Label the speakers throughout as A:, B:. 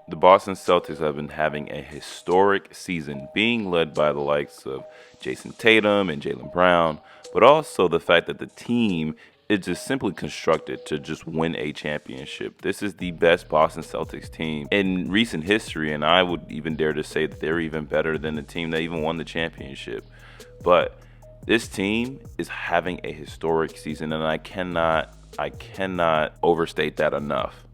A: The Boston Celtics have been having a historic season, being led by the likes of Jayson Tatum and Jaylen Brown, but also the fact that the team is just simply constructed to just win a championship. This is the best Boston Celtics team in recent history, and I would even dare to say that they're even better than the team that even won the championship. But this team is having a historic season, and I cannot overstate that enough.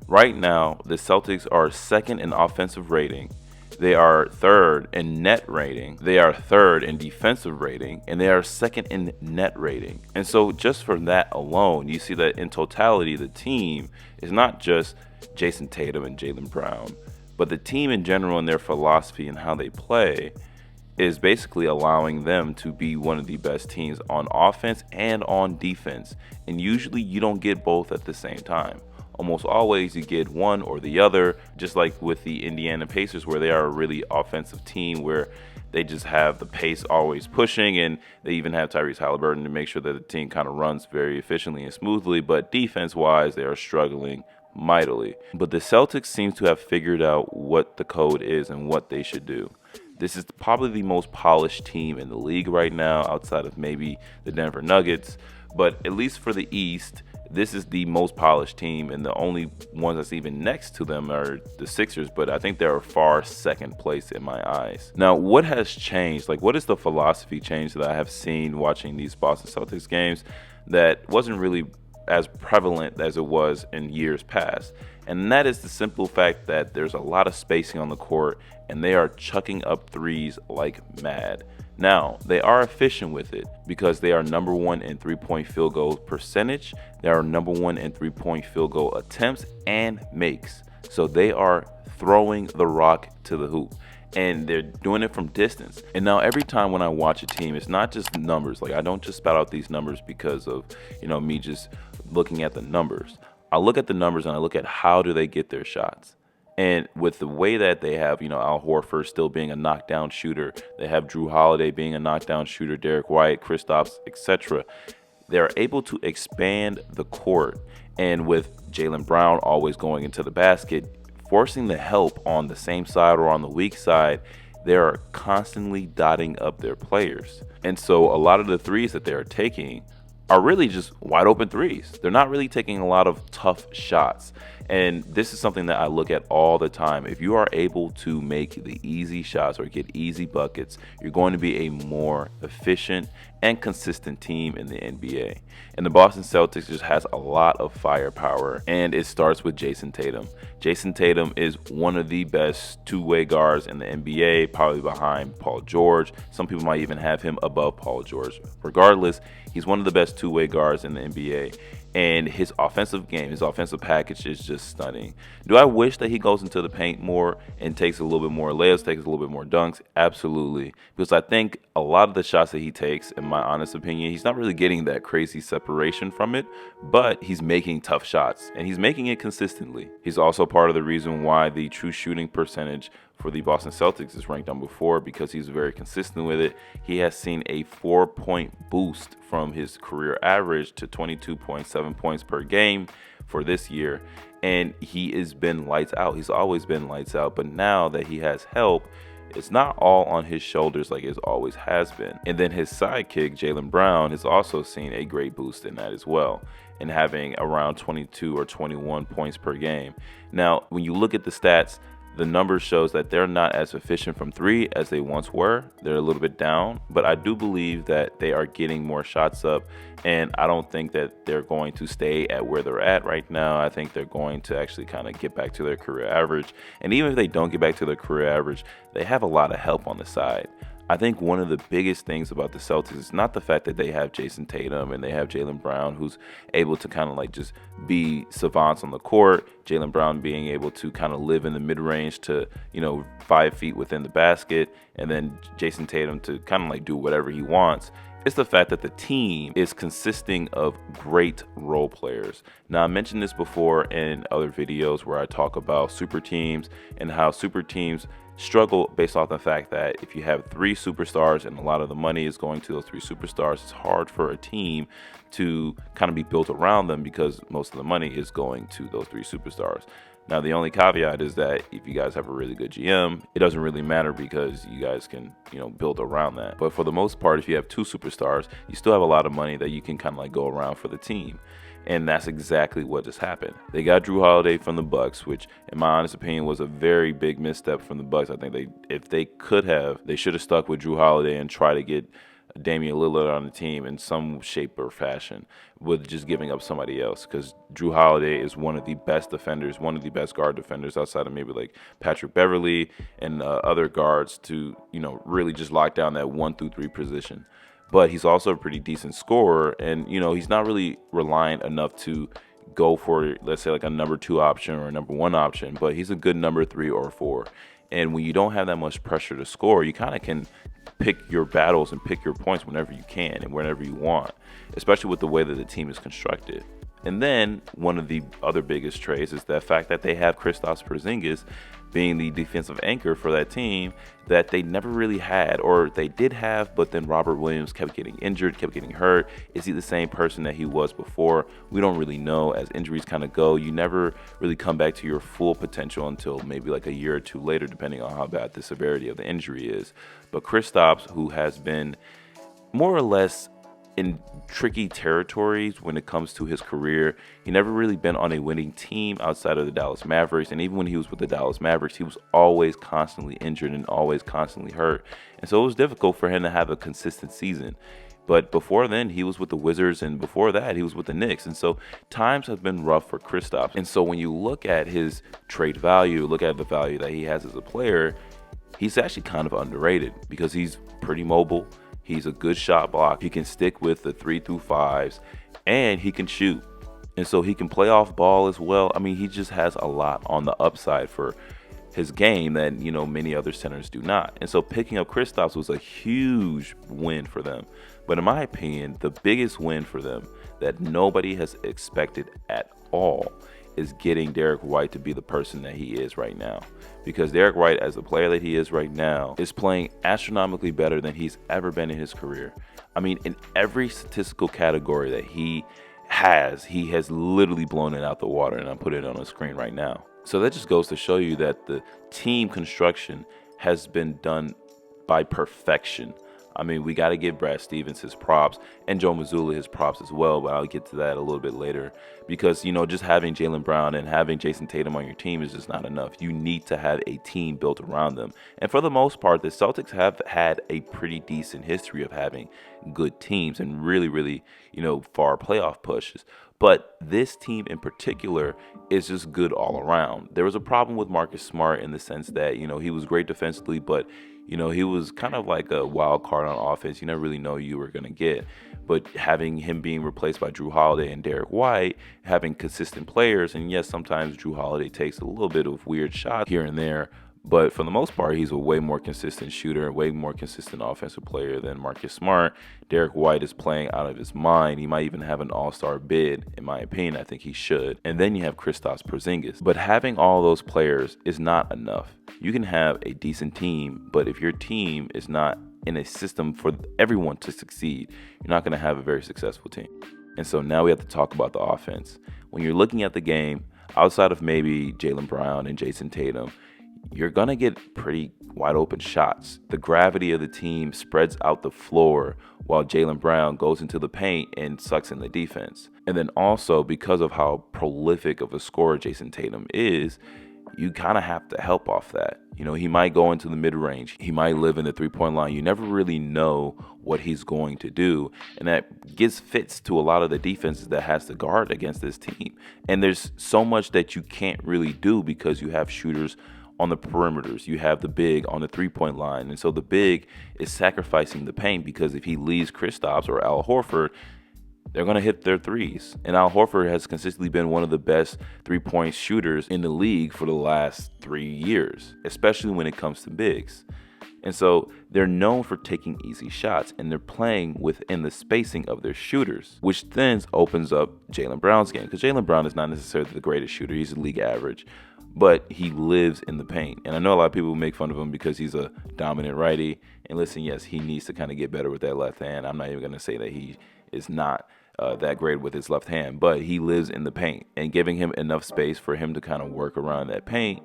A: Right now, the Celtics are second in offensive rating. They are third in net rating. They are third in defensive rating. And they are second in net rating. And so, just from that alone, you see that in totality, the team is not just Jayson Tatum and Jaylen Brown, but the team in general and their philosophy and how they play is basically allowing them to be one of the best teams on offense and on defense. And usually, you don't get both at the same time. Almost always you get one or the other, just like with the Indiana Pacers, where they are a really offensive team where they just have the pace always pushing, and they even have Tyrese Halliburton to make sure that the team kind of runs very efficiently and smoothly. But defense-wise, they are struggling mightily. But the Celtics seem to have figured out what the code is and what they should do. This is probably the most polished team in the league right now, outside of maybe the Denver Nuggets. But at least for the East, this is the most polished team, and the only ones that's even next to them are the Sixers, but I think they're a far second place in my eyes. Now, what has changed? Like, what is the philosophy change that I have seen watching these Boston Celtics games that wasn't really as prevalent as it was in years past? And that is the simple fact that there's a lot of spacing on the court, and they are chucking up threes like mad. Now, they are efficient with it because they are number one in three-point field goal percentage. They are number one in three-point field goal attempts and makes. So they are throwing the rock to the hoop, and they're doing it from distance. And now every time when I watch a team, it's not just numbers. Like, I don't just spout out these numbers because of, me just looking at the numbers. I look at the numbers and I look at how do they get their shots. And with the way that they have, Al Horford still being a knockdown shooter, they have Drew Holiday being a knockdown shooter, Derrick White, Kristaps, etc. They're able to expand the court. And with Jaylen Brown always going into the basket, forcing the help on the same side or on the weak side, they are constantly dotting up their players. And so a lot of the threes that they are taking are really just wide open threes. They're not really taking a lot of tough shots. And this is something that I look at all the time. If you are able to make the easy shots or get easy buckets, you're going to be a more efficient and consistent team in the NBA. And the Boston Celtics just has a lot of firepower, and it starts with Jayson Tatum. Jayson Tatum is one of the best two-way guards in the NBA, probably behind Paul George. Some people might even have him above Paul George. Regardless, he's one of the best two-way guards in the NBA. And his offensive game, his offensive package is just stunning. Do I wish that he goes into the paint more and takes a little bit more layups, takes a little bit more dunks? Absolutely. Because I think a lot of the shots that he takes, in my honest opinion, he's not really getting that crazy separation from it, but he's making tough shots, and he's making it consistently. He's also part of the reason why the true shooting percentage for the Boston Celtics is ranked number 4, because he's very consistent with it. He has seen a 4-point boost from his career average to 22.7 points per game for this year, and he has been lights out. He's always been lights out, but now that he has help, it's not all on his shoulders like it always has been. And then his sidekick, Jaylen Brown, has also seen a great boost in that as well, and having around 22 or 21 points per game. Now, when you look at the stats, the numbers shows that they're not as efficient from three as they once were. They're a little bit down, but I do believe that they are getting more shots up, and I don't think that they're going to stay at where they're at right now. I think they're going to actually kind of get back to their career average. And even if they don't get back to their career average, they have a lot of help on the side. I think one of the biggest things about the Celtics is not the fact that they have Jayson Tatum and they have Jaylen Brown, who's able to kind of like just be savants on the court. Jaylen Brown being able to kind of live in the mid-range to, 5 feet within the basket, and then Jayson Tatum to kind of like do whatever he wants. It's the fact that the team is consisting of great role players. Now, I mentioned this before in other videos where I talk about super teams and how super teams struggle based off the fact that if you have 3 superstars and a lot of the money is going to those 3 superstars, it's hard for a team to kind of be built around them because most of the money is going to those 3 superstars. Now, the only caveat is that if you guys have a really good GM, it doesn't really matter because you guys can, build around that. But for the most part, if you have two superstars, you still have a lot of money that you can kind of like go around for the team. And that's exactly what just happened. They got Drew Holiday from the Bucks, which, in my honest opinion, was a very big misstep from the Bucks. I think if they could have, they should have stuck with Drew Holiday and try to get Damian Lillard on the team in some shape or fashion with just giving up somebody else, because Drew Holiday is one of the best defenders, one of the best guard defenders outside of maybe like Patrick Beverley and other guards to, really just lock down that 1 through 3 position. But he's also a pretty decent scorer, and, he's not really reliant enough to go for, let's say, like a number 2 option or a number 1 option, but he's a good number 3 or 4. And when you don't have that much pressure to score, you kind of can pick your battles and pick your points whenever you can and whenever you want, especially with the way that the team is constructed. And then one of the other biggest traits is the fact that they have Kristaps Porzingis being the defensive anchor for that team that they never really had, or they did have, but then Robert Williams kept getting injured, kept getting hurt. Is he the same person that he was before? We don't really know. As injuries kind of go, you never really come back to your full potential until maybe like a year or two later, depending on how bad the severity of the injury is. But Kristaps, who has been more or less in tricky territories when it comes to his career. He never really been on a winning team outside of the Dallas Mavericks. And even when he was with the Dallas Mavericks, he was always constantly injured and always constantly hurt. And so it was difficult for him to have a consistent season. But before then, he was with the Wizards, and before that, he was with the Knicks. And so times have been rough for Kristaps. And so when you look at his trade value, look at the value that he has as a player, he's actually kind of underrated because he's pretty mobile. He's a good shot block. He can stick with the 3 through 5s, and he can shoot. And so he can play off ball as well. I mean, he just has a lot on the upside for his game that, many other centers do not. And so picking up Kristaps was a huge win for them. But in my opinion, the biggest win for them that nobody has expected at all is getting Derrick White to be the person that he is right now. Because Derrick White, as the player that he is right now, is playing astronomically better than he's ever been in his career. I mean, in every statistical category that he has literally blown it out the water, and I'm putting it on the screen right now. So that just goes to show you that the team construction has been done by perfection. I mean, we got to give Brad Stevens his props and Joe Mazzulla his props as well, but I'll get to that a little bit later because, just having Jaylen Brown and having Jayson Tatum on your team is just not enough. You need to have a team built around them. And for the most part, the Celtics have had a pretty decent history of having good teams and really, really, far playoff pushes. But this team in particular is just good all around. There was a problem with Marcus Smart in the sense that, he was great defensively, but he was kind of like a wild card on offense. You never really know who you were going to get. But having him being replaced by Drew Holiday and Derrick White, having consistent players, and yes, sometimes Drew Holiday takes a little bit of weird shots here and there, but for the most part, he's a way more consistent shooter, way more consistent offensive player than Marcus Smart. Derrick White is playing out of his mind. He might even have an all-star bid, in my opinion. I think he should. And then you have Kristaps Porzingis. But having all those players is not enough. You can have a decent team, but if your team is not in a system for everyone to succeed, you're not going to have a very successful team. And so now we have to talk about the offense. When you're looking at the game, outside of maybe Jaylen Brown and Jayson Tatum, you're going to get pretty wide open shots. The gravity of the team spreads out the floor while Jaylen Brown goes into the paint and sucks in the defense. And then also, because of how prolific of a scorer Jayson Tatum is, you kind of have to help off that. He might go into the mid-range. He might live in the three-point line. You never really know what he's going to do. And that gives fits to a lot of the defenses that has to guard against this team. And there's so much that you can't really do because you have shooters on the perimeters. You have the big on the three-point line. And so the big is sacrificing the paint because if he leaves Kristaps or Al Horford, they're going to hit their threes. And Al Horford has consistently been one of the best three-point shooters in the league for the last 3 years, especially when it comes to bigs. And so they're known for taking easy shots, and they're playing within the spacing of their shooters, which then opens up Jaylen Brown's game. Because Jaylen Brown is not necessarily the greatest shooter. He's a league average, but he lives in the paint. And I know a lot of people make fun of him because he's a dominant righty. And listen, yes, he needs to kind of get better with that left hand. I'm not even going to say that he is not that great with his left hand, but he lives in the paint, and giving him enough space for him to kind of work around that paint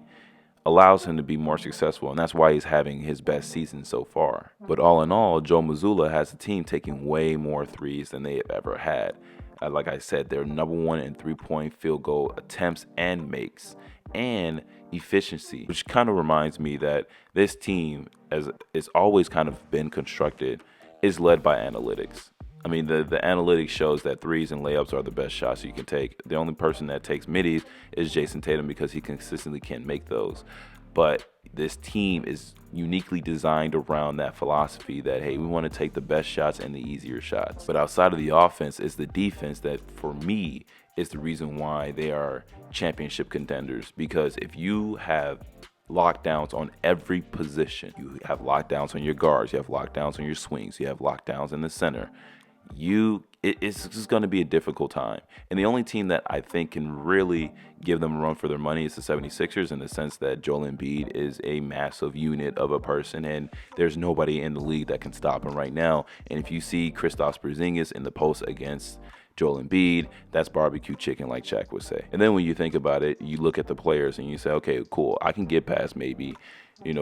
A: allows him to be more successful, and that's why he's having his best season so far. But all in all, Joe Mazzulla has a team taking way more threes than they have ever had. Like I said, they're number one in three-point field goal attempts and makes, and efficiency, which kind of reminds me that this team, as it's always kind of been constructed, is led by analytics. I mean, the analytics shows that threes and layups are the best shots you can take. The only person that takes middies is Jayson Tatum because he consistently can't make those. But this team is uniquely designed around that philosophy that, hey, we want to take the best shots and the easier shots. But outside of the offense is the defense that, for me, is the reason why they are championship contenders. Because if you have lockdowns on every position, you have lockdowns on your guards, you have lockdowns on your swings, you have lockdowns in the center, it's just going to be a difficult time. And the only team that I think can really give them a run for their money is the 76ers, in the sense that Joel Embiid is a massive unit of a person, and there's nobody in the league that can stop him right now. And if you see Kristaps Porzingis in the post against Joel Embiid, that's barbecue chicken, like Shaq would say. And then when you think about it, you look at the players and you say, okay, cool, I can get past maybe,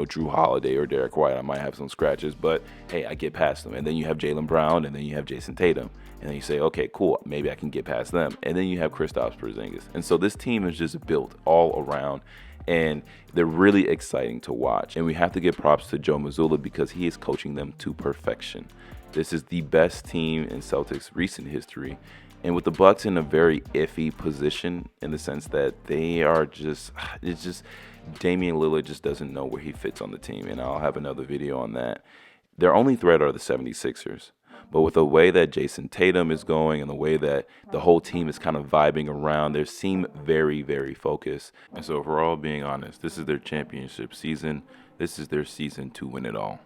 A: Drew Holiday or Derrick White. I might have some scratches, but hey, I get past them. And then you have Jaylen Brown, and then you have Jayson Tatum. And then you say, okay, cool, maybe I can get past them. And then you have Kristaps Porzingis. And so this team is just built all around, and they're really exciting to watch. And we have to give props to Joe Mazzulla because he is coaching them to perfection. This is the best team in Celtics recent history. And with the Bucks in a very iffy position, in the sense that they are Damian Lillard just doesn't know where he fits on the team. And I'll have another video on that. Their only threat are the 76ers. But with the way that Jayson Tatum is going and the way that the whole team is kind of vibing around, they seem very, very focused. And so if we're all being honest, this is their championship season. This is their season to win it all.